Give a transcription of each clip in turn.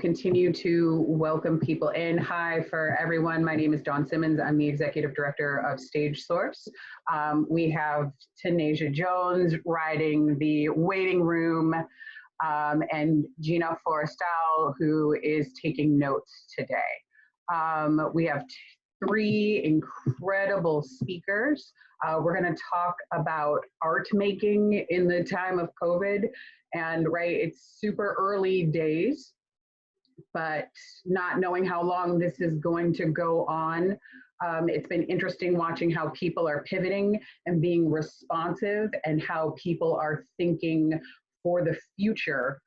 Continue to welcome people in. Hi for everyone. My name is Dawn Simmons. I'm the Executive Director of StageSource. We have Tanisha Jones riding the waiting room and Gina Forestal, who is taking notes today. We have three incredible speakers. We're going to talk about art making in the time of COVID. And it's super early days, but not knowing how long this is going to go on. It's been interesting watching how people are pivoting and being responsive and how people are thinking for the future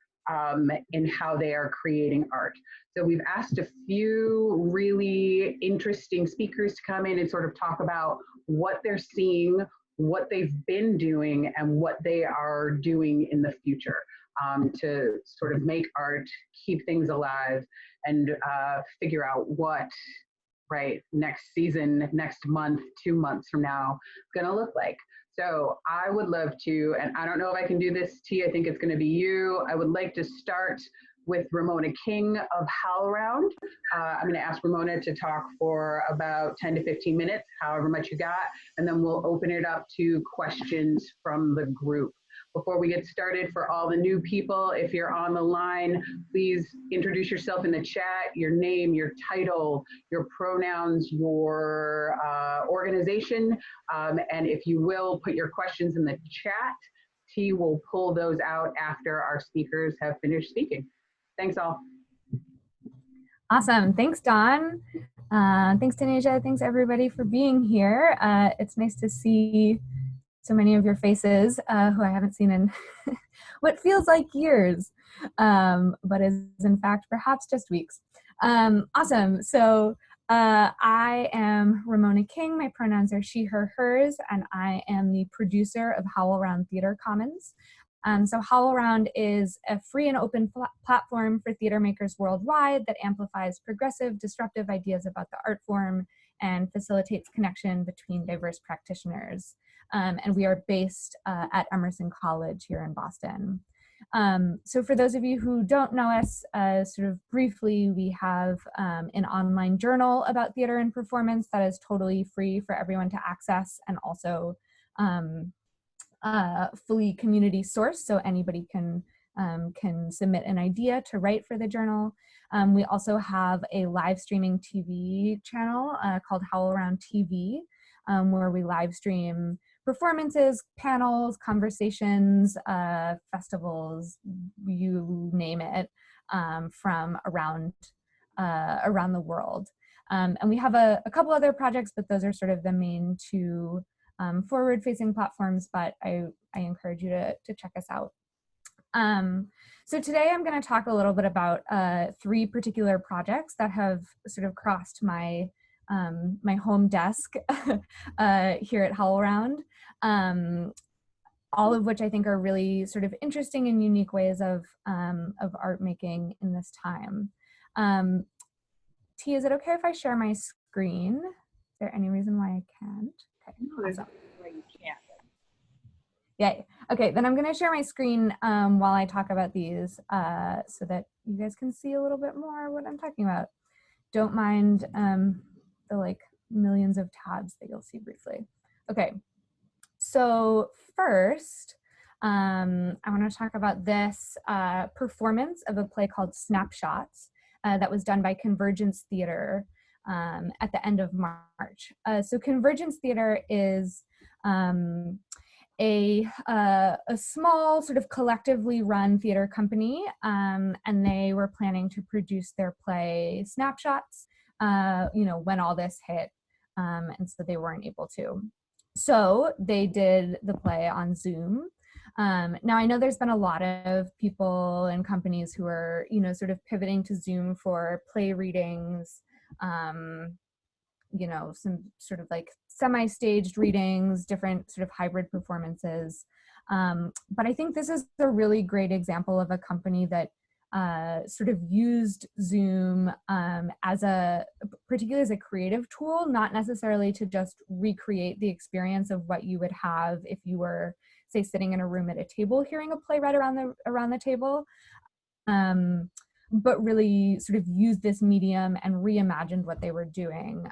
in how they are creating art. So we've asked a few really interesting speakers to come in and sort of talk about what they're seeing, what they've been doing, and what they are doing in the future. To sort of make art, keep things alive, and figure out what next season, next month, 2 months from now, going to look like. So I would love to, and I don't know if I can do this, T, I think it's going to be you. I would like to start with Ramona King of HowlRound. I'm going to ask Ramona to talk for about 10 to 15 minutes, however much you got, and then we'll open it up to questions from the group. Before we get started, for all the new people, if you're on the line, please introduce yourself in the chat, your name, your title, your pronouns, your organization, and if you will, put your questions in the chat. T will pull those out after our speakers have finished speaking. Thanks all. Awesome. Thanks, Dawn. Thanks, Tanisha. Thanks, everybody, for being here. It's nice to see so many of your faces who I haven't seen in what feels like years, but is in fact perhaps just weeks. Awesome. So I am Ramona King. My pronouns are she, her, hers, and I am the producer of HowlRound Theater Commons. So HowlRound is a free and open platform for theater makers worldwide that amplifies progressive, disruptive ideas about the art form and facilitates connection between diverse practitioners. And we are based at Emerson College here in Boston. So for those of you who don't know us, sort of briefly, we have an online journal about theater and performance that is totally free for everyone to access, and also fully community sourced, so anybody can submit an idea to write for the journal. We also have a live streaming TV channel called HowlRound TV, where we live stream performances, panels, conversations, festivals, you name it, from around the world. And we have a couple other projects, but those are sort of the main two forward-facing platforms, but I encourage you to check us out. So today I'm going to talk a little bit about three particular projects that have sort of crossed my my home desk here at HowlRound, all of which I think are really sort of interesting and unique ways of art making in this time. T, is it okay if I share my screen? Is there any reason why I can't? Okay, awesome. Yay. Okay, then I'm going to share my screen while I talk about these so that you guys can see a little bit more what I'm talking about. Don't mind the like millions of tabs that you'll see briefly. Okay, so first, I want to talk about this performance of a play called Snapshots that was done by Convergence Theater at the end of March. So Convergence Theater is a small sort of collectively run theater company, and they were planning to produce their play Snapshots, when all this hit, and so they weren't able to. So they did the play on Zoom. Now I know there's been a lot of people and companies who are, sort of pivoting to Zoom for play readings, some sort of like semi-staged readings, different sort of hybrid performances. But I think this is a really great example of a company that sort of used Zoom particularly as a creative tool, not necessarily to just recreate the experience of what you would have if you were, say, sitting in a room at a table hearing a play read around the table, but really sort of used this medium and reimagined what they were doing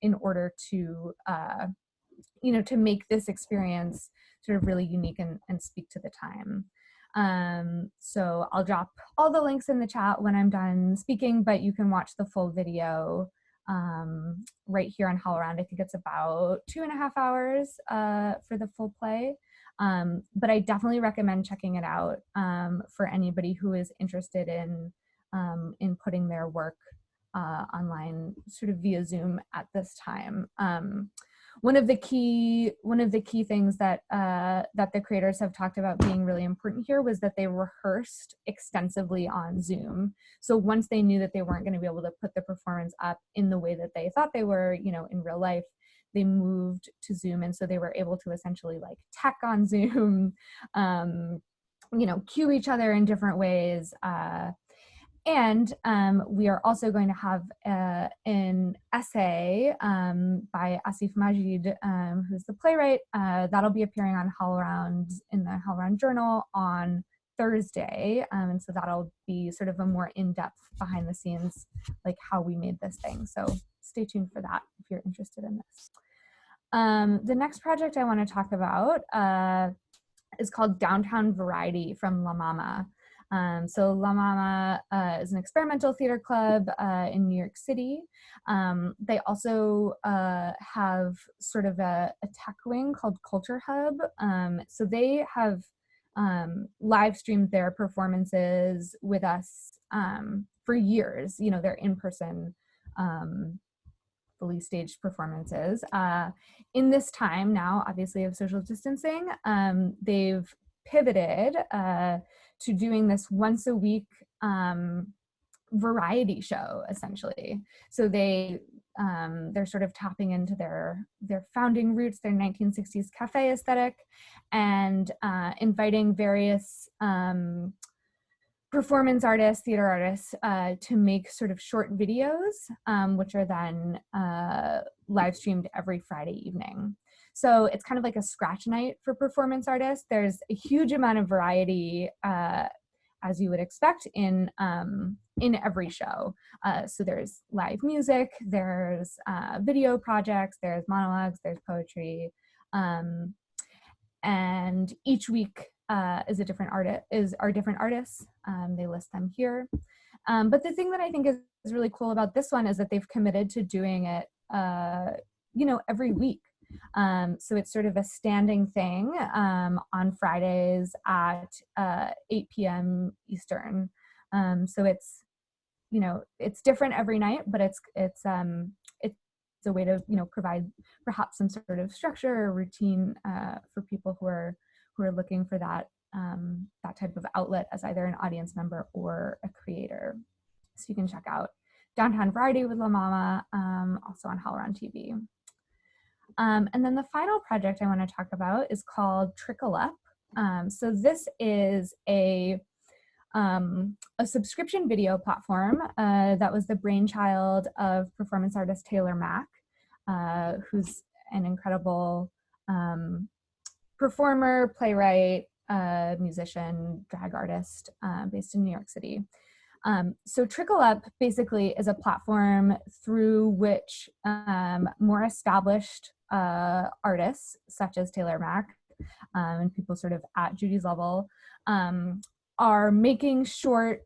in order to, to make this experience sort of really unique and speak to the time. So I'll drop all the links in the chat when I'm done speaking, but you can watch the full video right here on HowlRound. I think it's about 2.5 hours for the full play. But I definitely recommend checking it out for anybody who is interested in putting their work online sort of via Zoom at this time. One of the key things that that the creators have talked about being really important here was that they rehearsed extensively on Zoom. So once they knew that they weren't going to be able to put the performance up in the way that they thought they were, in real life, they moved to Zoom, and so they were able to essentially like tech on Zoom, cue each other in different ways. And we are also going to have an essay by Asif Majid, who's the playwright. That'll be appearing on HowlRound in the HowlRound Journal on Thursday. And so that'll be sort of a more in-depth behind the scenes, like how we made this thing. So stay tuned for that if you're interested in this. The next project I want to talk about is called Downtown Variety from La Mama. So La Mama is an experimental theater club in New York City. They also have sort of a tech wing called Culture Hub. So they have live streamed their performances with us for years. They're in-person fully staged performances. In this time now, obviously, of social distancing, they've pivoted to doing this once a week variety show, essentially. So they're sort of tapping into their founding roots, their 1960s cafe aesthetic, and inviting various performance artists, theater artists, to make sort of short videos, which are then live streamed every Friday evening. So it's kind of like a scratch night for performance artists. There's a huge amount of variety, as you would expect in every show. So there's live music, there's video projects, there's monologues, there's poetry, and each week is our different artists. They list them here. But the thing that I think is really cool about this one is that they've committed to doing it, every week. So it's sort of a standing thing on Fridays at 8 p.m. Eastern. So it's different every night, but it's a way to provide perhaps some sort of structure or routine for people who are looking for that type of outlet as either an audience member or a creator. So you can check out Downtown Variety with La Mama, also on HowlRound TV. And then the final project I want to talk about is called Trickle Up. So this is a subscription video platform that was the brainchild of performance artist Taylor Mack, who's an incredible performer, playwright, musician, drag artist based in New York City. So Trickle Up basically is a platform through which more established artists, such as Taylor Mack, and people sort of at Judy's level, are making short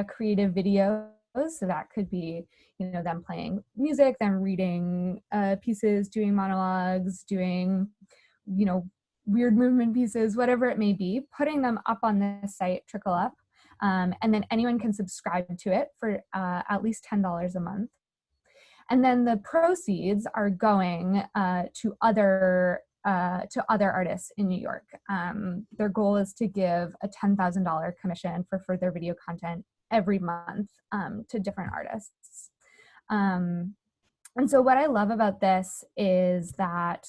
creative videos. So that could be, them playing music, them reading pieces, doing monologues, doing, weird movement pieces, whatever it may be, putting them up on this site, Trickle Up. And then anyone can subscribe to it for at least $10 a month. And then the proceeds are going to other artists in New York. Their goal is to give a $10,000 commission for further video content every month to different artists. And so what I love about this is that,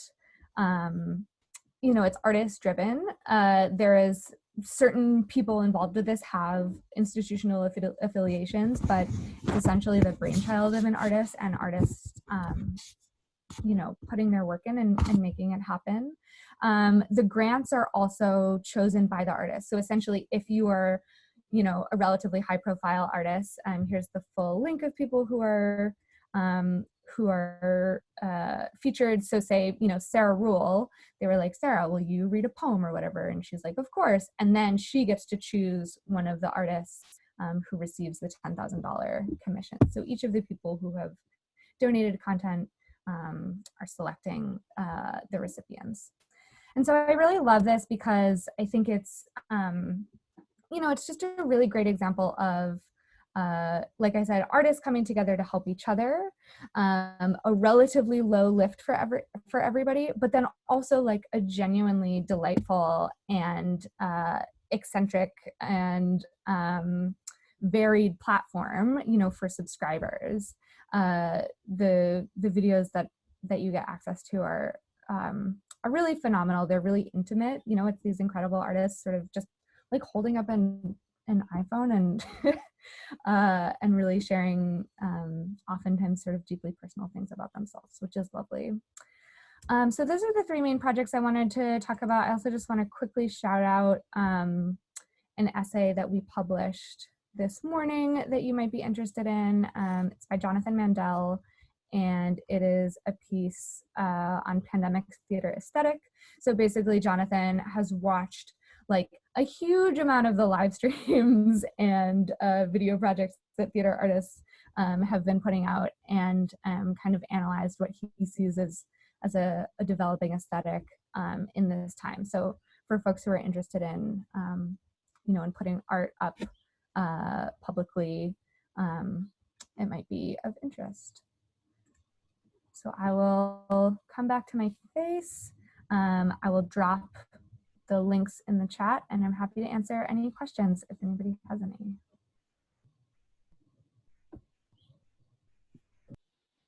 it's artist driven. There is certain people involved with this have institutional affiliations, but it's essentially the brainchild of an artist, and artists, putting their work in and making it happen. The grants are also chosen by the artist. So essentially, if you are, you know, a relatively high profile artist. Here's the full link of people who are featured. So say, you know, Sarah Rule, they were like, Sarah, will you read a poem or whatever? And she's like, of course. And then she gets to choose one of the artists who receives the $10,000 commission. So each of the people who have donated content are selecting the recipients. And so I really love this because I think it's, you know, it's just a really great example of, like I said, artists coming together to help each other, a relatively low lift for everybody, but then also like a genuinely delightful and eccentric and varied platform, you know, for subscribers. The videos that you get access to are really phenomenal. They're really intimate. You know, it's these incredible artists sort of just like holding up an iPhone and really sharing oftentimes sort of deeply personal things about themselves, which is lovely. So those are the three main projects I wanted to talk about. I also just want to quickly shout out an essay that we published this morning that you might be interested in. It's by Jonathan Mandel, and it is a piece on pandemic theater aesthetic. So basically, Jonathan has watched like a huge amount of the live streams and video projects that theater artists have been putting out, and kind of analyzed what he sees as a developing aesthetic in this time. So for folks who are interested in, you know, in putting art up publicly, it might be of interest. So I will come back to my face. I will drop the links in the chat, and I'm happy to answer any questions if anybody has any.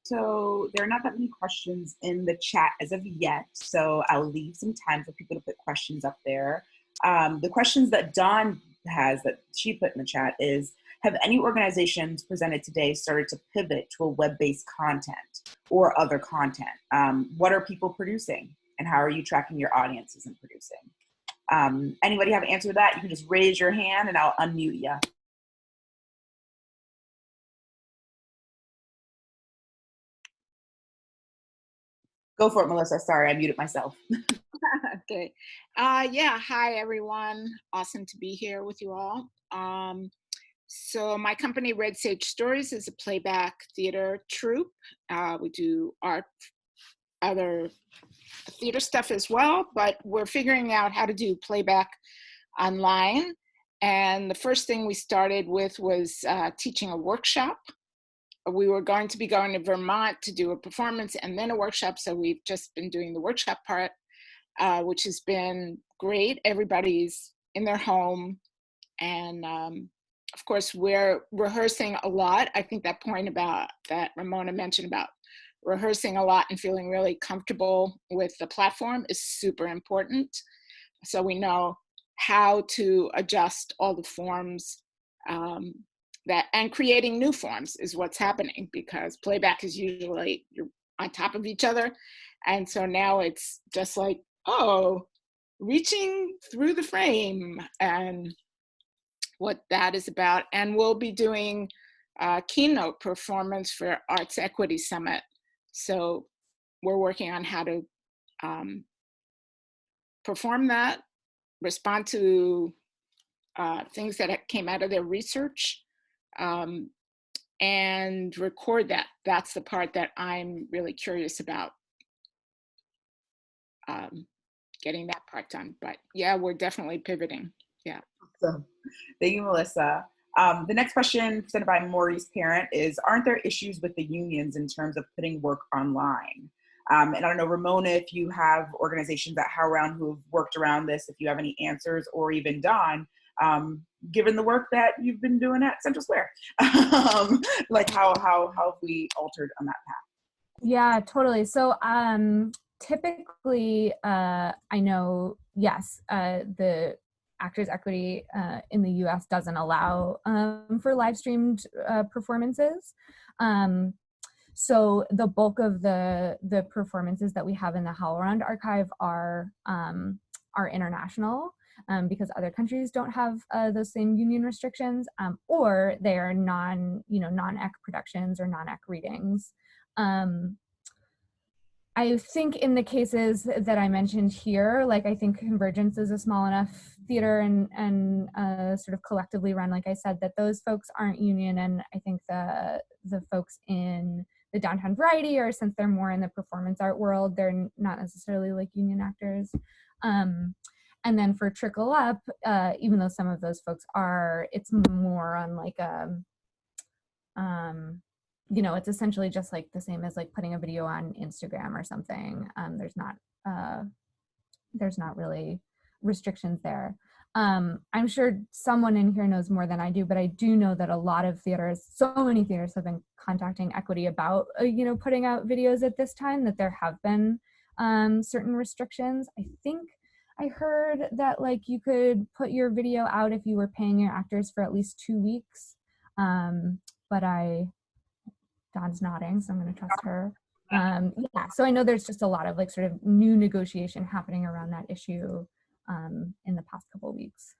So there are not that many questions in the chat as of yet, so I'll leave some time for people to put questions up there. The questions that Dawn has that she put in the chat is, have any organizations presented today started to pivot to a web-based content or other content? What are people producing, and how are you tracking your audiences in producing? Anybody have an answer to that? You can just raise your hand and I'll unmute you. Go for it, Melissa. Sorry, I muted myself. Okay. Yeah, hi everyone. Awesome to be here with you all. So my company, Red Sage Stories, is a playback theater troupe. We do art, other theater stuff as well, but we're figuring out how to do playback online. And the first thing we started with was teaching a workshop. We were going to be going to Vermont to do a performance and then a workshop. So we've just been doing the workshop part, which has been great. Everybody's in their home. And of course, we're rehearsing a lot. I think that point about that Ramona mentioned about rehearsing a lot and feeling really comfortable with the platform is super important. So we know how to adjust all the forms and creating new forms is what's happening, because playback is usually you're on top of each other. And so now it's just like, oh, reaching through the frame and what that is about. And we'll be doing a keynote performance for Arts Equity Summit. So we're working on how to perform that, respond to things that came out of their research, and record that. That's the part that I'm really curious about, getting that part done. But yeah, we're definitely pivoting. Yeah. Awesome. Thank you, Melissa. The next question presented by Maurice Parent is, aren't there issues with the unions in terms of putting work online? And I don't know, Ramona, if you have organizations at HowlRound who have worked around this, if you have any answers, or even Dawn, given the work that you've been doing at Central Square, like how have we altered on that path? Yeah, totally. So typically, I know, yes, the Actors Equity in the US doesn't allow for live streamed performances. So the bulk of the performances that we have in the HowlRound archive are international. because other countries don't have those same union restrictions, or they are non-ec productions or non-ec readings. I think in the cases that I mentioned here, like I think Convergence is a small enough theater and sort of collectively run, like I said, that those folks aren't union, and I think the folks in the Downtown Variety, or since they're more in the performance art world, they're not necessarily like union actors. And then for Trickle Up, even though some of those folks are, it's more on like it's essentially just like the same as like putting a video on Instagram or something. There's not really restrictions there. I'm sure someone in here knows more than I do, but I do know that a lot of theaters, so many theaters have been contacting Equity about, putting out videos at this time, that there have been certain restrictions. I think I heard that like you could put your video out if you were paying your actors for at least 2 weeks. But Dawn's nodding, so I'm going to trust her. Yeah, so I know there's just a lot of like sort of new negotiation happening around that issue in the past couple of weeks.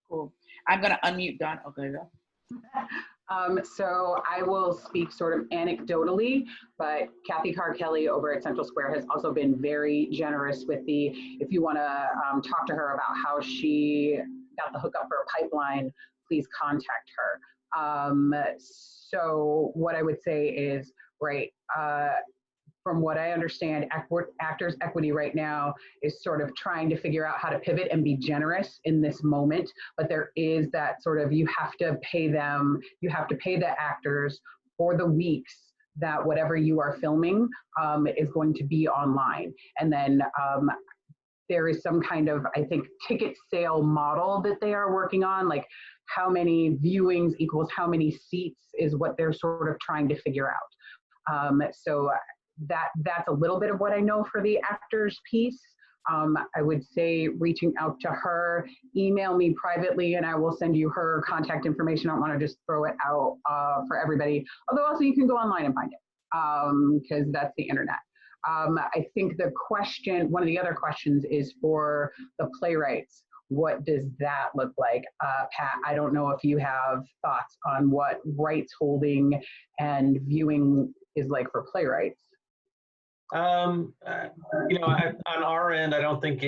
Cool. I'm going to unmute Dawn. Okay, go. So I will speak sort of anecdotally, but Kathy Carr Kelly over at Central Square has also been very generous with if you want to talk to her about how she got the hookup for a pipeline, please contact her. So what I would say is, right, from what I understand, Actors Equity right now is sort of trying to figure out how to pivot and be generous in this moment. But there is that sort of, you have to pay the actors for the weeks that whatever you are filming is going to be online. And then there is some kind of, I think, ticket sale model that they are working on, like how many viewings equals how many seats is what they're sort of trying to figure out. So that's a little bit of what I know for the actors piece. I would say reaching out to her, email me privately, and I will send you her contact information. I don't want to just throw it out for everybody. Although also you can go online and find it because that's the internet. I think one of the other questions is for the playwrights. What does that look like? Pat, I don't know if you have thoughts on what rights holding and viewing is like for playwrights. On our end, I don't think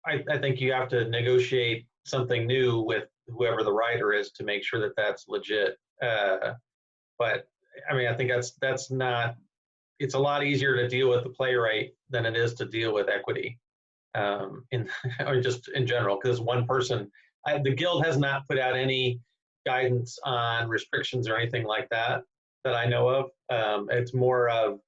I think you have to negotiate something new with whoever the writer is to make sure that that's legit. But I mean, I think that's not, it's a lot easier to deal with the playwright than it is to deal with Equity just in general, because one person, the Guild has not put out any guidance on restrictions or anything like that I know of. It's more of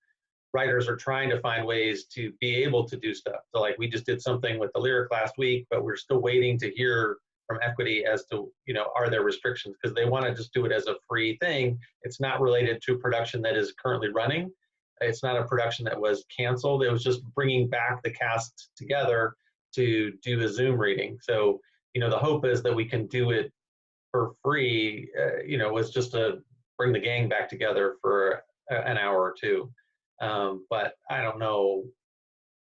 writers are trying to find ways to be able to do stuff. So like we just did something with the Lyric last week, but we're still waiting to hear from Equity as to, are there restrictions? Because they want to just do it as a free thing. It's not related to production that is currently running. It's not a production that was canceled. It was just bringing back the cast together to do a Zoom reading. So, the hope is that we can do it for free, was just to bring the gang back together for an hour or two. But I don't know,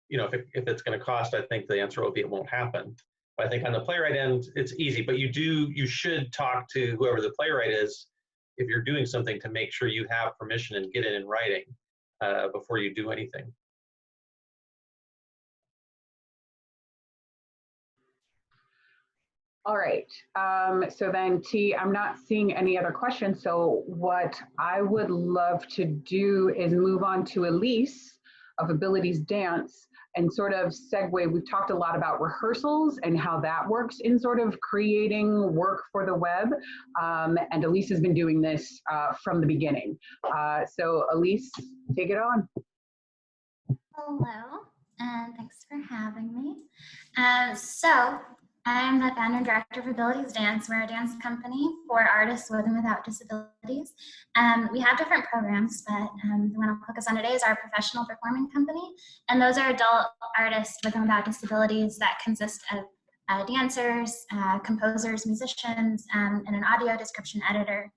if it's going to cost. I think the answer will be it won't happen. But I think on the playwright end, it's easy. But you should talk to whoever the playwright is if you're doing something to make sure you have permission and get it in writing before you do anything. All right, so then T, I'm not seeing any other questions. So what I would love to do is move on to Ellice of Abilities Dance and sort of segue. We've talked a lot about rehearsals and how that works in sort of creating work for the web. And Ellice has been doing this from the beginning. So Ellice, take it on. Hello, and thanks for having me. So I'm the founder and director of Abilities Dance. We're a dance company for artists with and without disabilities. We have different programs, but the one I'll focus on today is our professional performing company. And those are adult artists with and without disabilities that consist of dancers, composers, musicians, and an audio description editor.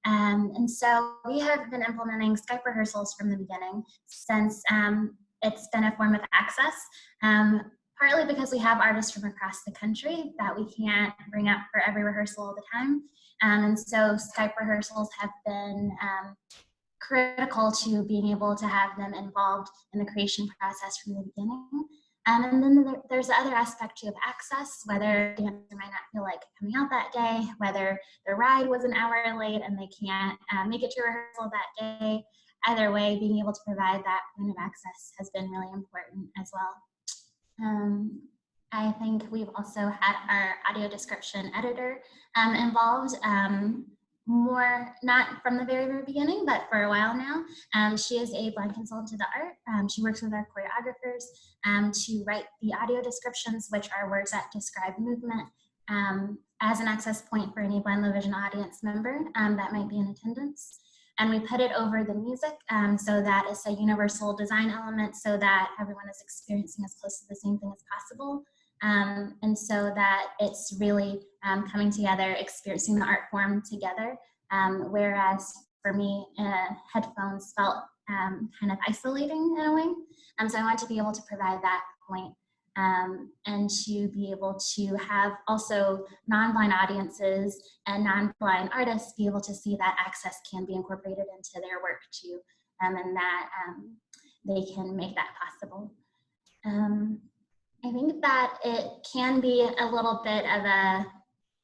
And so we have been implementing Skype rehearsals from the beginning since it's been a form of access. partly because we have artists from across the country that we can't bring up for every rehearsal all the time. And so Skype rehearsals have been critical to being able to have them involved in the creation process from the beginning. And then there's the other aspect too of access, whether the dancer might not feel like coming out that day, whether the ride was an hour late and they can't make it to rehearsal that day. Either way, being able to provide that kind of access has been really important as well. I think we've also had our audio description editor involved, more, not from the very, very beginning, but for a while now. She is a blind consultant to the art. She works with our choreographers to write the audio descriptions, which are words that describe movement, as an access point for any blind low vision audience member that might be in attendance. And we put it over the music so that it's a universal design element so that everyone is experiencing as close to the same thing as possible. And so that it's really coming together, experiencing the art form together. Whereas for me, headphones felt kind of isolating in a way. So I want to be able to provide that point and to be able to have also non-blind audiences and non-blind artists be able to see that access can be incorporated into their work too, and that they can make that possible. I think that it can be a little bit of a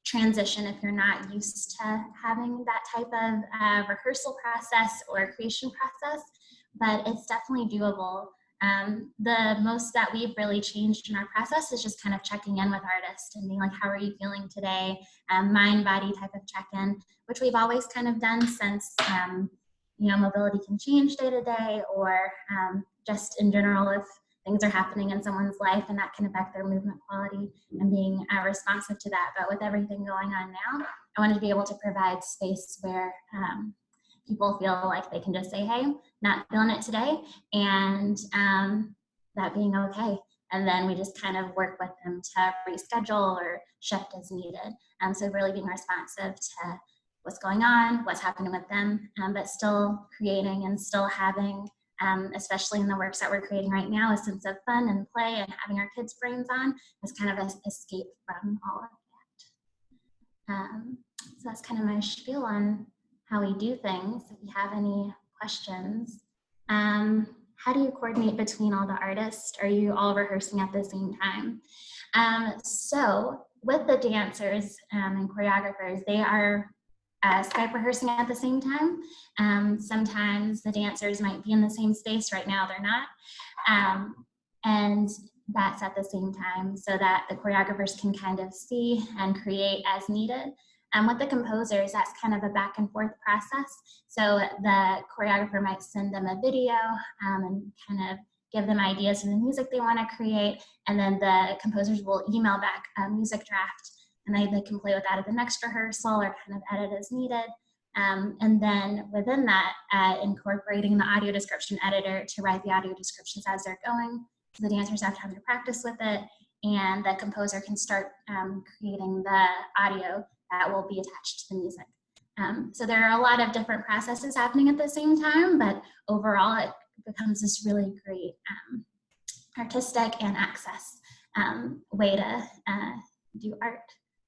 transition if you're not used to having that type of rehearsal process or creation process, but it's definitely doable. The most that we've really changed in our process is just kind of checking in with artists and being like, how are you feeling today? Mind body type of check-in, which we've always kind of done since, you know, mobility can change day to day, or just in general, if things are happening in someone's life and that can affect their movement quality, and being responsive to that. But with everything going on now, I wanted to be able to provide space where people feel like they can just say, hey, not feeling it today, and that being okay. And then we just kind of work with them to reschedule or shift as needed. So really being responsive to what's going on, what's happening with them, but still creating and still having, especially in the works that we're creating right now, a sense of fun and play and having our kids' brains on as kind of an escape from all of that. So that's kind of my spiel on how we do things. If you have any questions, how do you coordinate between all the artists? Are you all rehearsing at the same time? So with the dancers and choreographers, they are Skype rehearsing at the same time. Sometimes the dancers might be in the same space. Right now they're not. And that's at the same time so that the choreographers can kind of see and create as needed. With the composers, that's kind of a back and forth process. So the choreographer might send them a video and kind of give them ideas for the music they want to create. And then the composers will email back a music draft, and they can play with that at the next rehearsal or kind of edit as needed. And then within that, incorporating the audio description editor to write the audio descriptions as they're going. So the dancers have time to practice with it, and the composer can start creating the audio that will be attached to the music. So there are a lot of different processes happening at the same time, but overall it becomes this really great artistic and access way to do art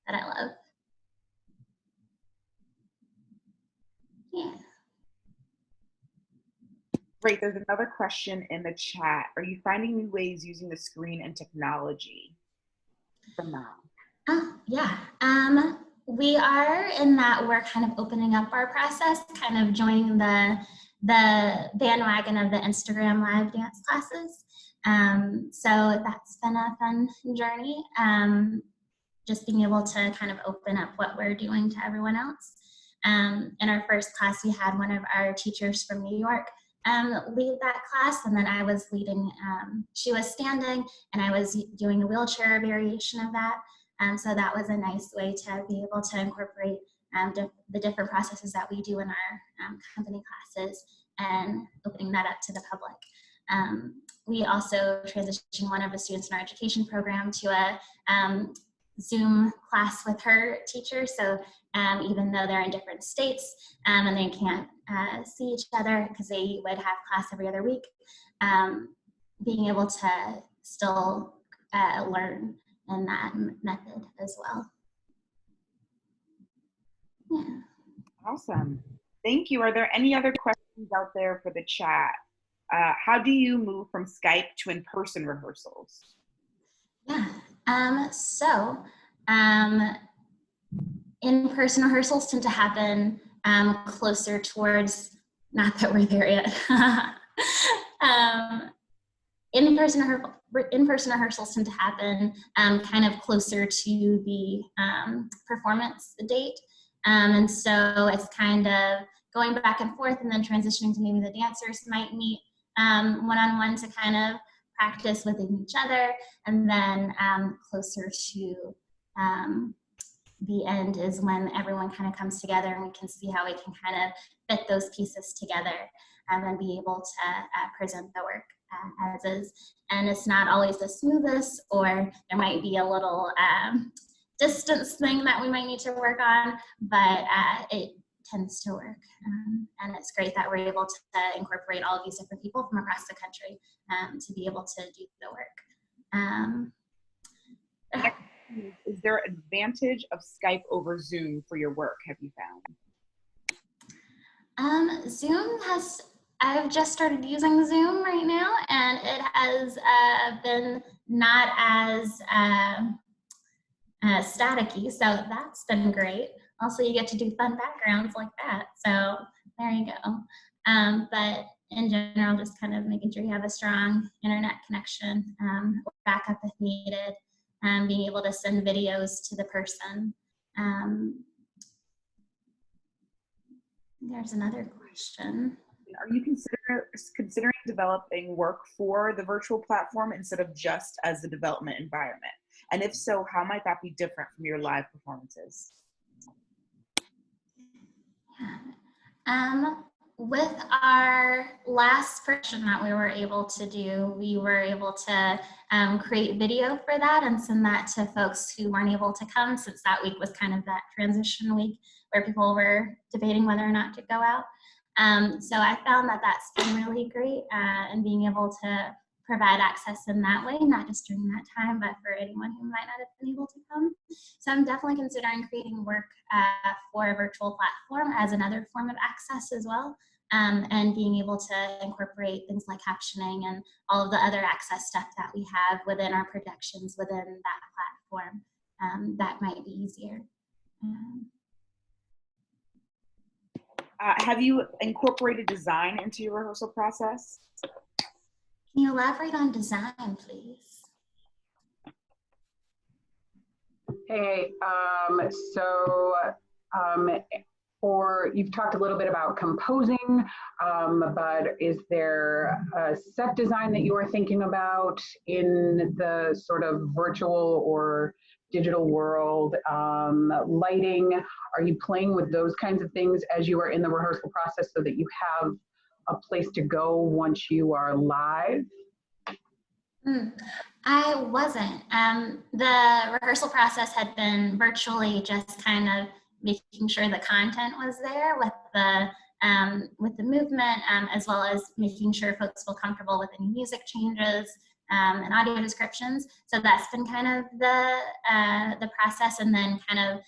that I love. Yeah. Great, there's another question in the chat. Are you finding new ways using the screen and technology from now? Yeah, we are in that we're kind of opening up our process, kind of joining the bandwagon of the Instagram live dance classes. So that's been a fun journey. Just being able to kind of open up what we're doing to everyone else. In our first class, we had one of our teachers from New York lead that class, and then I was leading, she was standing and I was doing a wheelchair variation of that. So that was a nice way to be able to incorporate the different processes that we do in our company classes and opening that up to the public. We also transitioned one of the students in our education program to a Zoom class with her teacher. So even though they're in different states and they can't see each other because they would have class every other week, being able to still learn in that method as well. Yeah. Awesome. Thank you. Are there any other questions out there for the chat? How do you move from Skype to in-person rehearsals? Yeah. In-person rehearsals tend to happen closer towards, not that we're there yet. In-person rehearsals tend to happen kind of closer to the performance date. And so it's kind of going back and forth and then transitioning to maybe the dancers might meet one-on-one to kind of practice within each other. And then closer to the end is when everyone kind of comes together and we can see how we can kind of fit those pieces together and be able to present the work as is. And it's not always the smoothest, or there might be a little distance thing that we might need to work on, but it tends to work. And it's great that we're able to incorporate all of these different people from across the country to be able to do the work. Is there an advantage of Skype over Zoom for your work, have you found? I've just started using Zoom right now, and it has been not as staticky, so that's been great. Also, you get to do fun backgrounds like that, so there you go. But in general, just kind of making sure you have a strong internet connection, backup if needed, being able to send videos to the person. There's another question. Are you considering developing work for the virtual platform instead of just as the development environment? And if so, how might that be different from your live performances? With our last production that we were able to do, we were able to create video for that and send that to folks who weren't able to come, since that week was kind of that transition week where people were debating whether or not to go out. So I found that that's been really great, and being able to provide access in that way, not just during that time, but for anyone who might not have been able to come. So I'm definitely considering creating work for a virtual platform as another form of access as well, and being able to incorporate things like captioning and all of the other access stuff that we have within our productions within that platform. That might be easier. Have you incorporated design into your rehearsal process? Can you elaborate on design, please? Hey, you've talked a little bit about composing, but is there a set design that you are thinking about in the sort of virtual or digital world? Lighting, are you playing with those kinds of things as you are in the rehearsal process so that you have a place to go once you are live? I wasn't. The rehearsal process had been virtually just kind of making sure the content was there with the movement, as well as making sure folks feel comfortable with any music changes and audio descriptions. So that's been kind of the process, and then kind of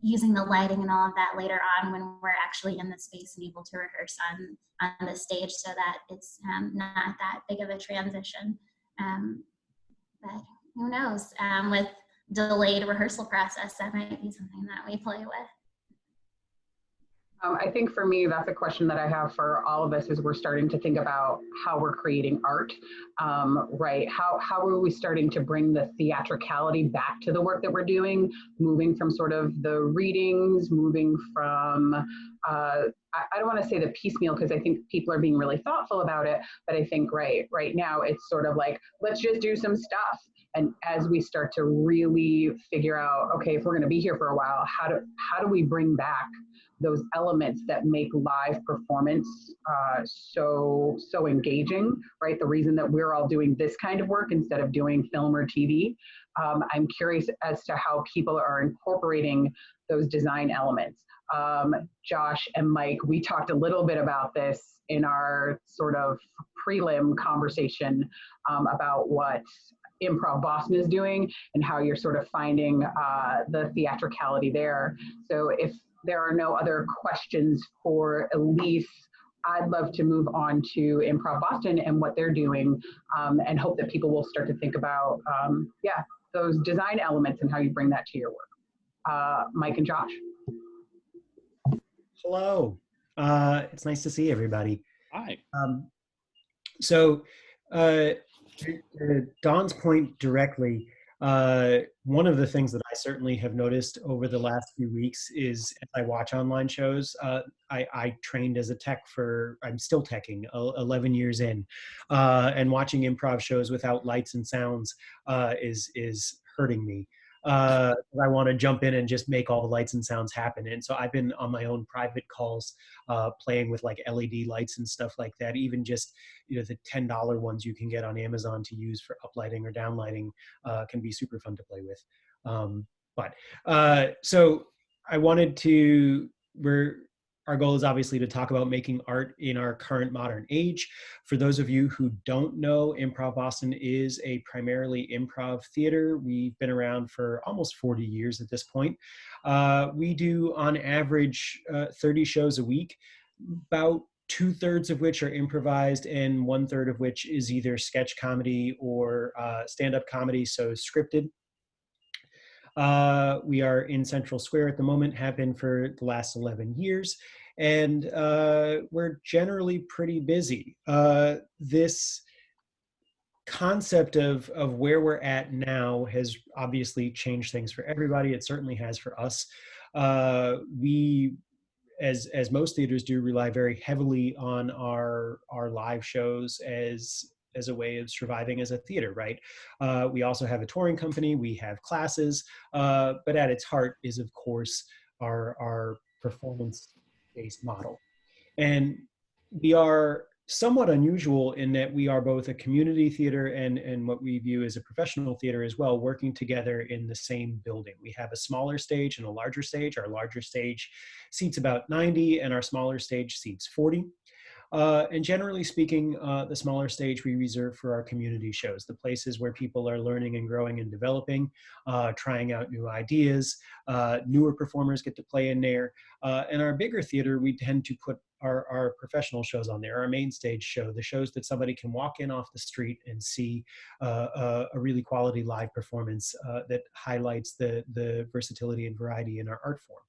using the lighting and all of that later on when we're actually in the space and able to rehearse on the stage, so that it's not that big of a transition. But who knows, with delayed rehearsal process, that might be something that we play with. I think for me, that's a question that I have for all of us as we're starting to think about how we're creating art, right? How are we starting to bring the theatricality back to the work that we're doing, moving from sort of the readings, moving from, I don't want to say the piecemeal, because I think people are being really thoughtful about it, but I think right now it's sort of like, let's just do some stuff. And as we start to really figure out, okay, if we're going to be here for a while, how do we bring back those elements that make live performance so engaging, right? The reason that we're all doing this kind of work instead of doing film or TV. I'm curious as to how people are incorporating those design elements. Josh and Mike, we talked a little bit about this in our sort of prelim conversation about what Improv Boston is doing and how you're sort of finding the theatricality there. So if there are no other questions for Ellice, I'd love to move on to Improv Boston and what they're doing, and hope that people will start to think about, those design elements and how you bring that to your work. Mike and Josh. Hello. It's nice to see everybody. Hi. To Dawn's point directly, one of the things that I certainly have noticed over the last few weeks is as I watch online shows, I trained as a tech I'm still teching 11 years in, and watching improv shows without lights and sounds is hurting me. I want to jump in and just make all the lights and sounds happen. And so I've been on my own private calls, playing with like LED lights and stuff like that. Even just, the $10 ones you can get on Amazon to use for uplighting or downlighting can be super fun to play with. So I wanted to, our goal is obviously to talk about making art in our current modern age. For those of you who don't know, Improv Boston is a primarily improv theater. We've been around for almost 40 years at this point. We do on average 30 shows a week, about 2/3 of which are improvised and 1/3 of which is either sketch comedy or stand-up comedy, so scripted. We are in Central Square at the moment, have been for the last 11 years, and we're generally pretty busy. This concept of where we're at now has obviously changed things for everybody. It certainly has for us. We, as most theaters do, rely very heavily on our live shows as a way of surviving as a theater, right? We also have a touring company, we have classes, but at its heart is, of course, our performance-based model. And we are somewhat unusual in that we are both a community theater and what we view as a professional theater as well, working together in the same building. We have a smaller stage and a larger stage. Our larger stage seats about 90 and our smaller stage seats 40. And generally speaking, the smaller stage we reserve for our community shows, the places where people are learning and growing and developing, trying out new ideas, newer performers get to play in there. And our bigger theater, we tend to put our professional shows on there, our main stage show, the shows that somebody can walk in off the street and see a really quality live performance that highlights the versatility and variety in our art form.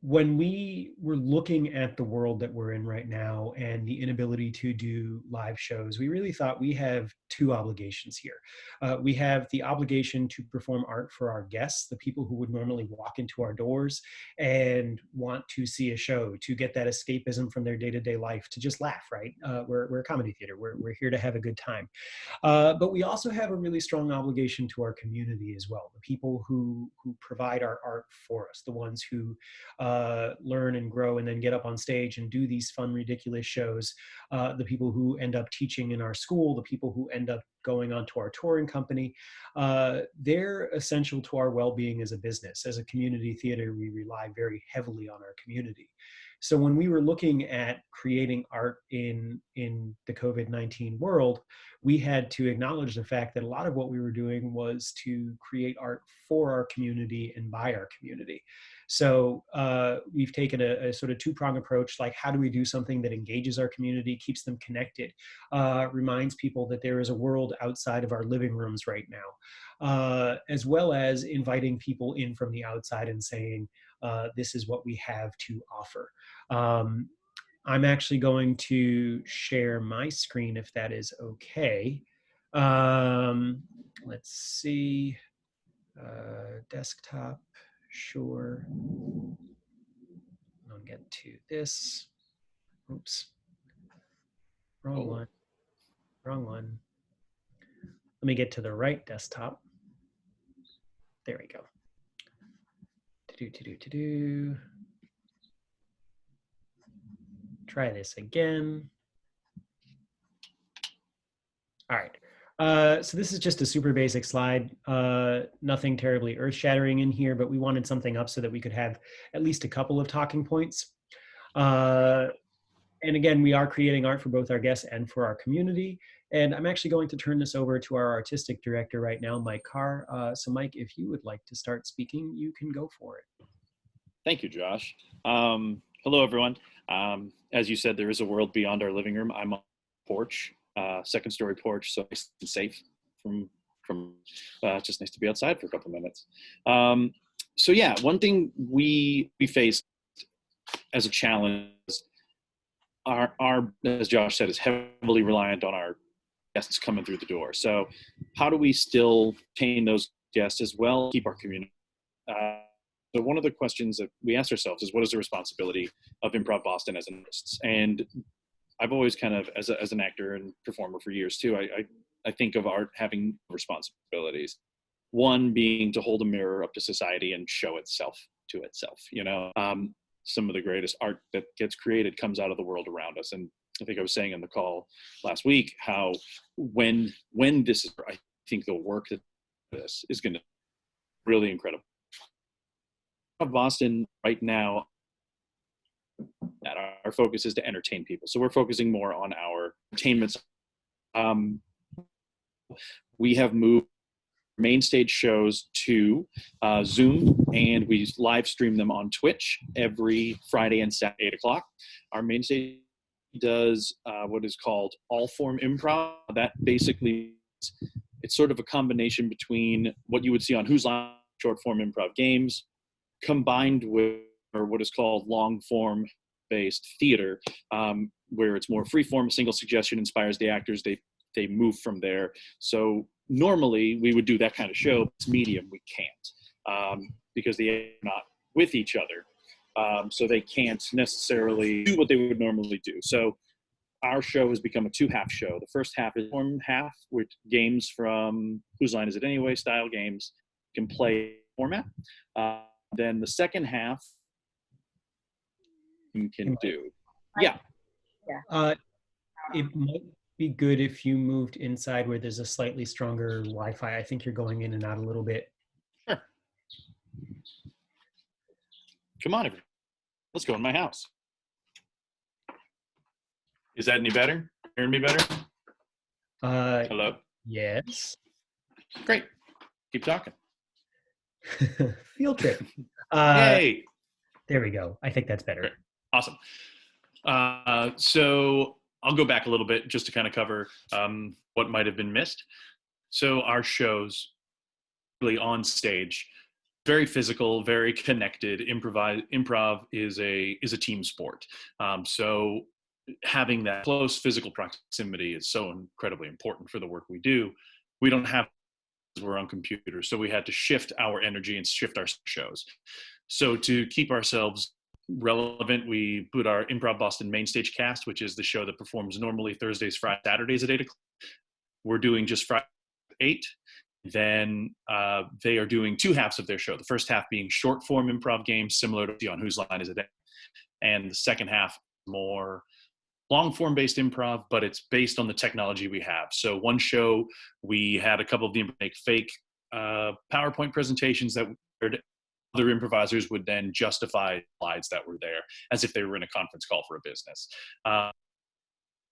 When we were looking at the world that we're in right now and the inability to do live shows, we really thought we have two obligations here. We have the obligation to perform art for our guests, the people who would normally walk into our doors and want to see a show, to get that escapism from their day-to-day life, to just laugh, right? We're a comedy theater. We're here to have a good time. But we also have a really strong obligation to our community as well, the people who provide our art for us, the ones who learn and grow and then get up on stage and do these fun, ridiculous shows, the people who end up teaching in our school, the people who end up going on to our touring company. They're essential to our well-being as a business. As a community theater, we rely very heavily on our community. So when we were looking at creating art in the COVID-19 world, we had to acknowledge the fact that a lot of what we were doing was to create art for our community and by our community. So we've taken a sort of two-pronged approach, like how do we do something that engages our community, keeps them connected, reminds people that there is a world outside of our living rooms right now, as well as inviting people in from the outside and saying, this is what we have to offer. I'm actually going to share my screen if that is okay. Let's see, desktop, sure. I'll get to this. Oops, wrong one, wrong one. Let me get to the right desktop. There we go. Try this again. All right. So this is just a super basic slide. Nothing terribly earth-shattering in here, but we wanted something up so that we could have at least a couple of talking points. And again, we are creating art for both our guests and for our community. And I'm actually going to turn this over to our artistic director right now, Mike Carr. So Mike, if you would like to start speaking, you can go for it. Thank you, Josh. Hello, everyone. As you said, there is a world beyond our living room. I'm on a porch, second story porch, so nice and safe from it's just nice to be outside for a couple of minutes. So yeah, one thing we faced as a challenge is our, as Josh said, is heavily reliant on our guests coming through the door. So how do we still retain those guests as well, keep our community? So one of the questions that we asked ourselves is, what is the responsibility of ImprovBoston as an artist? And I've always kind of, as an actor and performer for years too, I think of art having responsibilities. One being to hold a mirror up to society and show itself to itself. You know, some of the greatest art that gets created comes out of the world around us. And I think I was saying in the call last week how when this is, I think the work that this is going to be really incredible. Boston right now, that our focus is to entertain people. So we're focusing more on our entertainment. We have moved main stage shows to Zoom, and we live stream them on Twitch every Friday and Saturday, 8 o'clock. Our main stage does what is called all form improv. That basically, it's sort of a combination between what you would see on Who's Line, short form improv games, combined with what is called long form based theater, where it's more free form, single suggestion inspires the actors, they move from there. So normally we would do that kind of show. It's medium, we can't, because they're not with each other. So they can't necessarily do what they would normally do. So our show has become a 2-half show. The first half is form half with games from Whose Line Is It Anyway style games. You can play format. Then the second half you can do. Yeah. It might be good if you moved inside where there's a slightly stronger Wi-Fi. I think you're going in and out a little bit. Sure. Come on, everyone. Let's go in my house. Is that any better? Hearing me better? Hello? Yes. Great. Keep talking. Field trip. Hey. There we go. I think that's better. Great. Awesome. So I'll go back a little bit just to kind of cover what might have been missed. So our shows really on stage, very physical, very connected. Improv is a team sport. So having that close physical proximity is so incredibly important for the work we do. We don't have, we're on computers, so we had to shift our energy and shift our shows. So to keep ourselves relevant, we put our ImprovBoston main stage cast, which is the show that performs normally Thursdays, Fridays, Saturdays at 8 o'clock. We're doing just Friday at 8. Then they are doing 2 halves of their show. The first half being short form improv games, similar to on Whose Line Is It, and the second half more long form based improv, but it's based on the technology we have. So one show, we had a couple of them make fake PowerPoint presentations that other improvisers would then justify slides that were there as if they were in a conference call for a business.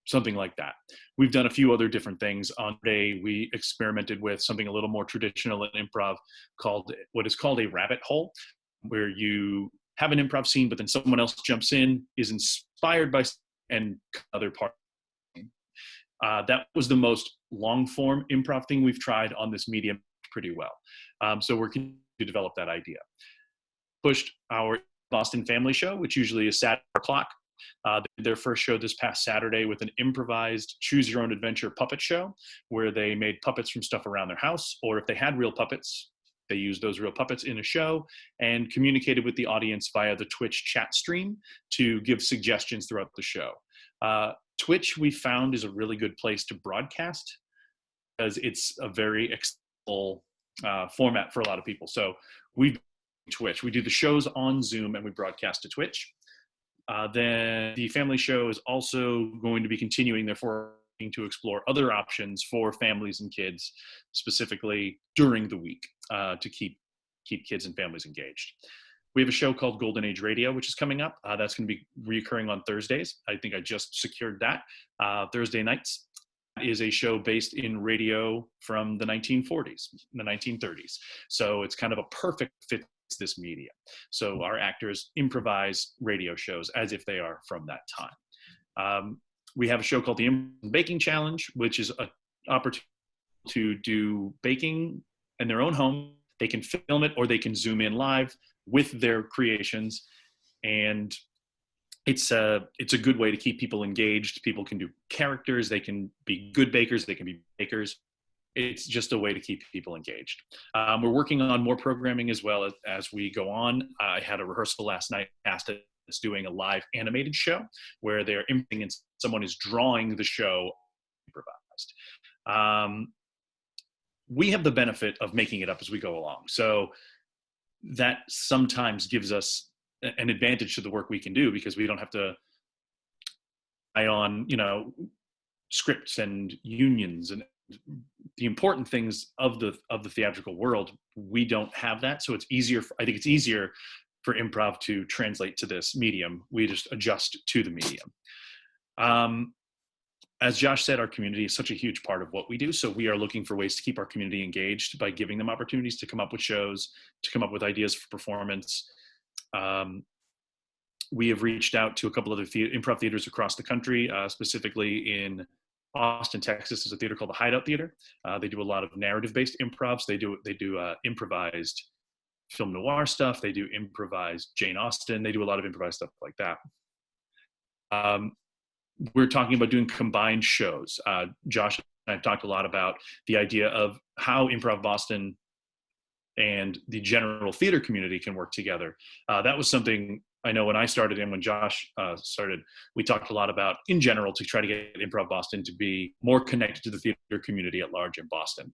Something like that. We've done a few other different things. On today, we experimented with something a little more traditional in improv called what is called a rabbit hole, where you have an improv scene, but then someone else jumps in, is inspired by and other part. That was the most long form improv thing we've tried on this medium pretty well. So we're continuing to develop that idea. Pushed our Boston Family Show, which usually is Saturday o'clock. They did their first show this past Saturday with an improvised choose your own adventure puppet show, where they made puppets from stuff around their house, or if they had real puppets, they used those real puppets in a show and communicated with the audience via the Twitch chat stream to give suggestions throughout the show. Twitch, we found, is a really good place to broadcast because it's a very accessible format for a lot of people. So we Twitch. We do the shows on Zoom and we broadcast to Twitch. Then the family show is also going to be continuing their to explore other options for families and kids, specifically during the week, to keep kids and families engaged. We have a show called Golden Age Radio, which is coming up. That's going to be reoccurring on Thursdays. I think I just secured that. Thursday nights is a show based in radio from the 1940s, the 1930s. So it's kind of a perfect fit to this medium. So our actors improvise radio shows as if they are from that time. We have a show called the Baking Challenge, which is an opportunity to do baking in their own home. They can film it or they can zoom in live with their creations. And it's a good way to keep people engaged. People can do characters. They can be good bakers. They can be bakers. It's just a way to keep people engaged. We're working on more programming as well as we go on. I had a rehearsal last night, asked us doing a live animated show where they're imitating and someone is drawing the show improvised. We have the benefit of making it up as we go along. So that sometimes gives us an advantage to the work we can do because we don't have to rely on, scripts and unions and the important things of the theatrical world. We don't have that. So it's easier. I think it's easier for improv to translate to this medium. We just adjust to the medium. As Josh said, our community is such a huge part of what we do. So we are looking for ways to keep our community engaged by giving them opportunities to come up with shows, to come up with ideas for performance. We have reached out to a couple other improv theaters across the country, specifically in Austin, Texas. There's a theater called the Hideout Theater. They do a lot of narrative-based improvs. They do improvised film noir stuff. They do improvised Jane Austen. They do a lot of improvised stuff like that. We're talking about doing combined shows. Josh and I have talked a lot about the idea of how ImprovBoston and the general theater community can work together. That was something I know when I started and when Josh started, we talked a lot about in general to try to get ImprovBoston to be more connected to the theater community at large in Boston.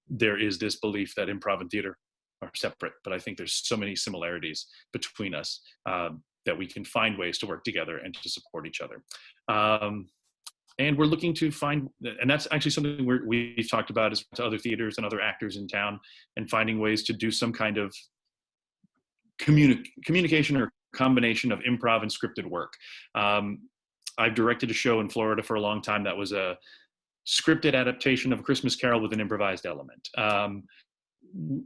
There is this belief that improv and theater are separate, but I think there's so many similarities between us that we can find ways to work together and to support each other. And we're looking to find, and that's actually something we've talked about is to other theaters and other actors in town and finding ways to do some kind of communication or combination of improv and scripted work. I've directed a show in Florida for a long time that was a scripted adaptation of A Christmas Carol with an improvised element.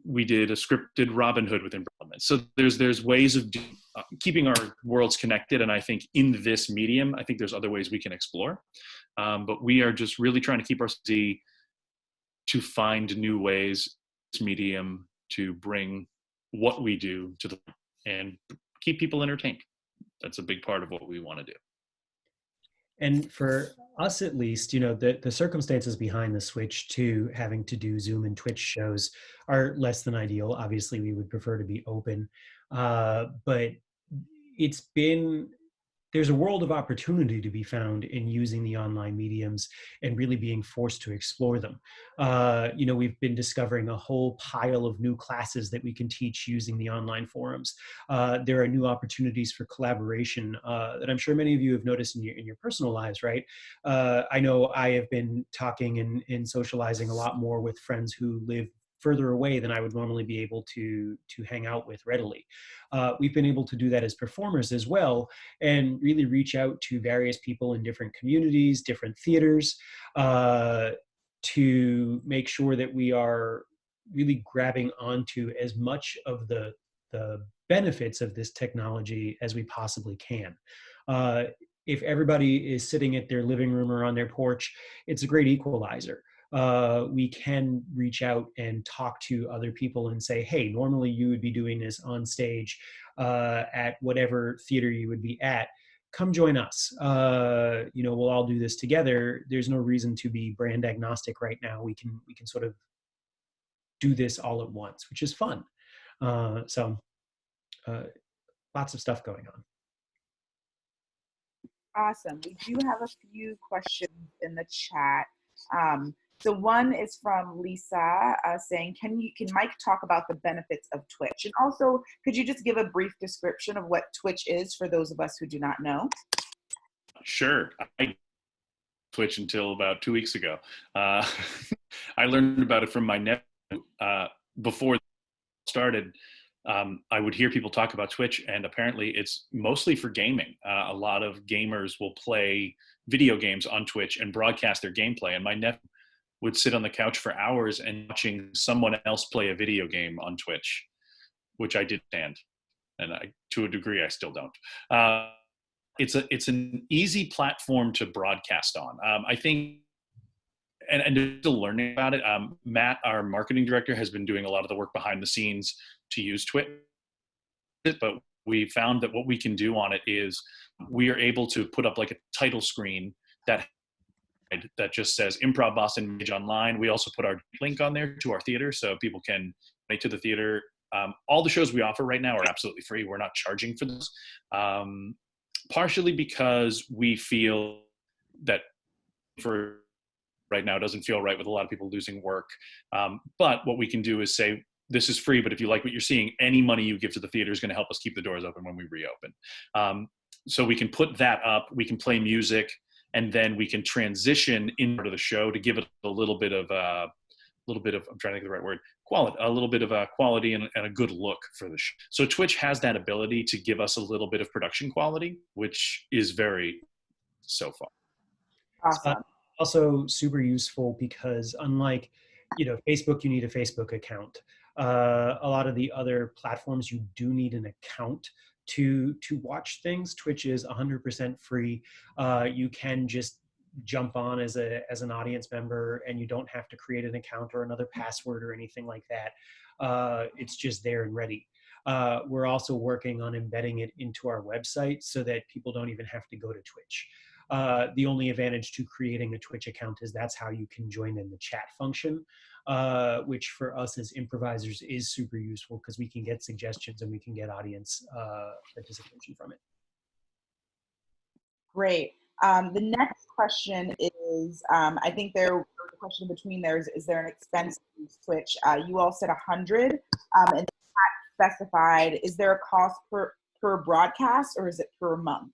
We did a scripted Robin Hood with improv. So there's ways of keeping our worlds connected. And I think in this medium, I think there's other ways we can explore. But we are just really trying to keep our city to find new ways, this medium, to bring what we do to the and keep people entertained. That's a big part of what we want to do. And for us, at least, the circumstances behind the switch to having to do Zoom and Twitch shows are less than ideal. Obviously, we would prefer to be open, but there's a world of opportunity to be found in using the online mediums and really being forced to explore them. We've been discovering a whole pile of new classes that we can teach using the online forums. There are new opportunities for collaboration that I'm sure many of you have noticed in your personal lives, right? I know I have been talking and socializing a lot more with friends who live further away than I would normally be able to hang out with readily. We've been able to do that as performers as well, and really reach out to various people in different communities, different theaters, to make sure that we are really grabbing onto as much of the benefits of this technology as we possibly can. If everybody is sitting at their living room or on their porch, it's a great equalizer. We can reach out and talk to other people and say, hey, normally you would be doing this on stage at whatever theater you would be at. Come join us. We'll all do this together. There's no reason to be brand agnostic right now. We can sort of do this all at once, which is fun. So lots of stuff going on. Awesome. We do have a few questions in the chat. So one is from Lisa saying, can Mike talk about the benefits of Twitch? And also, could you just give a brief description of what Twitch is for those of us who do not know? Sure. I Twitch until about 2 weeks ago. I learned about it from my nephew before it started. I would hear people talk about Twitch, and apparently it's mostly for gaming. A lot of gamers will play video games on Twitch and broadcast their gameplay. And my nephew would sit on the couch for hours and watching someone else play a video game on Twitch, which I did stand, and to a degree I still don't. It's an easy platform to broadcast on. I think, and still learning about it. Matt, our marketing director, has been doing a lot of the work behind the scenes to use Twitch, but we found that what we can do on it is we are able to put up like a title screen that just says ImprovBoston Mage Online. We also put our link on there to our theater so people can donate to the theater. All the shows we offer right now are absolutely free. We're not charging for this, partially because we feel that for right now, it doesn't feel right with a lot of people losing work. But what we can do is say, this is free, but if you like what you're seeing, any money you give to the theater is going to help us keep the doors open when we reopen. So we can put that up, we can play music, and then we can transition into the show to give it a little bit of, I'm trying to think of the right word, quality, a little bit of a quality and a good look for the show. So Twitch has that ability to give us a little bit of production quality, which is very so far. Awesome. Also super useful because unlike, Facebook, you need a Facebook account. A lot of the other platforms, you do need an account to watch things. Twitch is 100% free. You can just jump on as an audience member, and you don't have to create an account or another password or anything like that. It's just there and ready. We're also working on embedding it into our website so that people don't even have to go to Twitch. The only advantage to creating a Twitch account is that's how you can join in the chat function, which for us as improvisers is super useful because we can get suggestions and we can get audience participation from it. Great. The next question is, I think there was a question in between there is there an expense to use Twitch? You all said 100, and not specified. Is there a cost per broadcast or is it per month?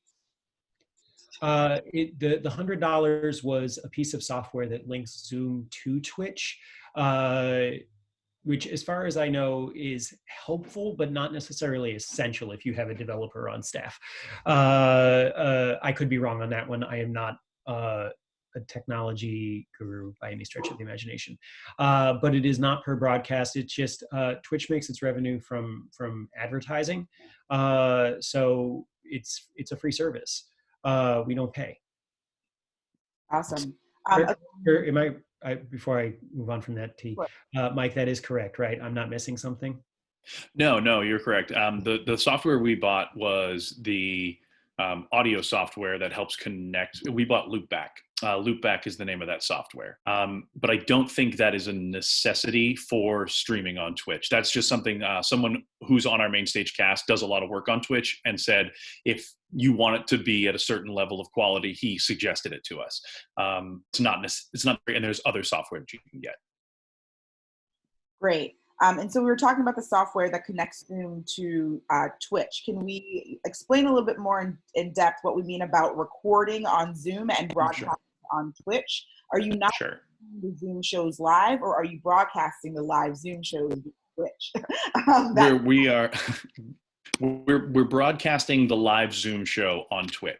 The $100 was a piece of software that links Zoom to Twitch, which as far as I know is helpful, but not necessarily essential if you have a developer on staff. I could be wrong on that one. I am not a technology guru by any stretch of the imagination, but it is not per broadcast. It's just Twitch makes its revenue from advertising, so it's a free service. We don't pay. Awesome. Before I move on from that, Mike, that is correct, right? I'm not missing something? No, you're correct. The software we bought was the audio software that helps connect. We bought Loopback. Loopback is the name of that software. But I don't think that is a necessity for streaming on Twitch. That's just something someone who's on our main stage cast does a lot of work on Twitch and said, if you want it to be at a certain level of quality, he suggested it to us. It's not, and there's other software that you can get. Great. And so we were talking about the software that connects Zoom to Twitch. Can we explain a little bit more in depth what we mean about recording on Zoom and broadcasting on Twitch? Are you not doing the Zoom shows live, or are you broadcasting the live Zoom shows on Twitch? We're broadcasting the live Zoom show on Twitch.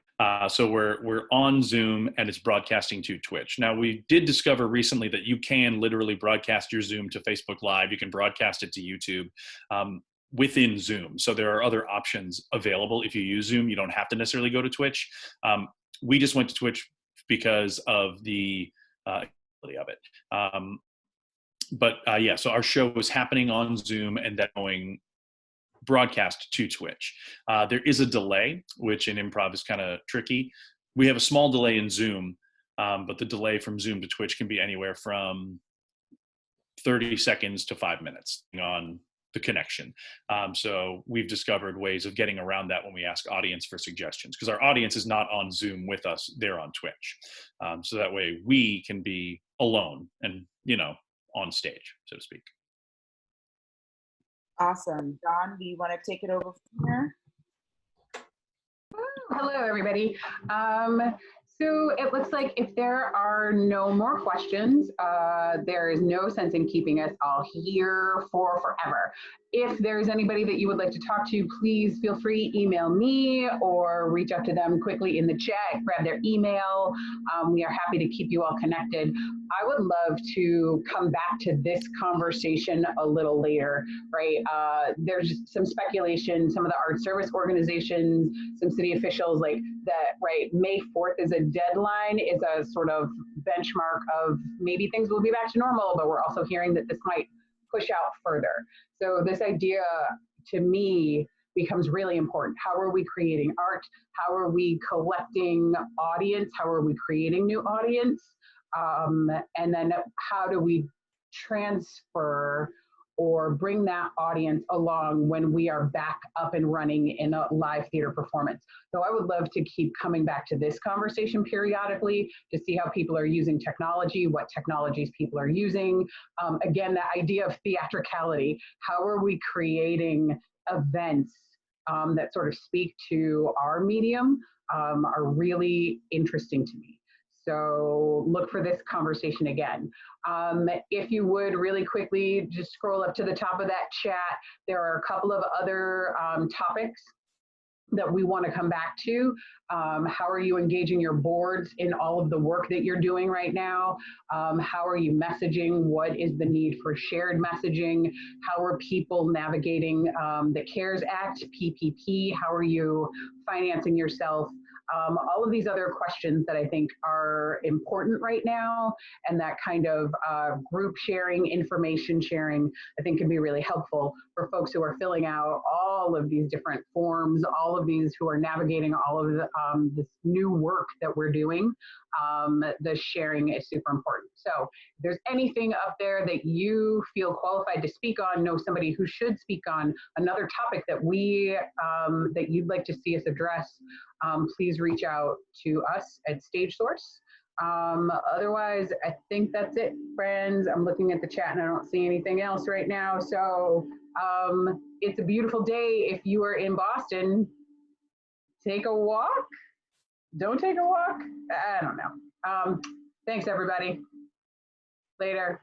So we're on Zoom and it's broadcasting to Twitch. Now, we did discover recently that you can literally broadcast your Zoom to Facebook Live. You can broadcast it to YouTube within Zoom. So there are other options available. If you use Zoom, you don't have to necessarily go to Twitch. We just went to Twitch because of the ability of it. So our show was happening on Zoom and then going broadcast to Twitch. There is a delay, which in improv is kind of tricky. We have a small delay in Zoom, but the delay from Zoom to Twitch can be anywhere from 30 seconds to 5 minutes on the connection. So we've discovered ways of getting around that when we ask audience for suggestions, because our audience is not on Zoom with us, they're on Twitch. So that way we can be alone and, on stage, so to speak. Awesome. Don, do you want to take it over from here? Hello, everybody. So it looks like if there are no more questions, there is no sense in keeping us all here for forever. if there's anybody that you would like to talk to, please feel free, email me or reach out to them quickly in the chat, grab their email. We are happy to keep you all connected. I would love to come back to this conversation a little later, right? There's some speculation, some of the art service organizations, some city officials like that, right? May 4th is a deadline, is a sort of benchmark of maybe things will be back to normal, but we're also hearing that this might push out further. So this idea to me becomes really important. How are we creating art? How are we collecting audience? How are we creating new audience? And then how do we transfer or bring that audience along when we are back up and running in a live theater performance? So I would love to keep coming back to this conversation periodically to see how people are using technology, what technologies people are using. Again, the idea of theatricality. How are we creating events that sort of speak to our medium are really interesting to me. So look for this conversation again. If you would really quickly just scroll up to the top of that chat, there are a couple of other topics that we want to come back to. How are you engaging your boards in all of the work that you're doing right now? How are you messaging? What is the need for shared messaging? How are people navigating the CARES Act, PPP? How are you financing yourself? All of these other questions that I think are important right now, and that kind of group sharing, information sharing, I think can be really helpful for folks who are filling out all of these different forms, all of these who are navigating all of this new work that we're doing. The sharing is super important. So if there's anything up there that you feel qualified to speak on, know somebody who should speak on, another topic that that you'd like to see us address, please reach out to us at StageSource. Otherwise, I think that's it, friends. I'm looking at the chat and I don't see anything else right now. So it's a beautiful day. If you are in Boston, take a walk. Don't take a walk. I don't know. Thanks, everybody. Later.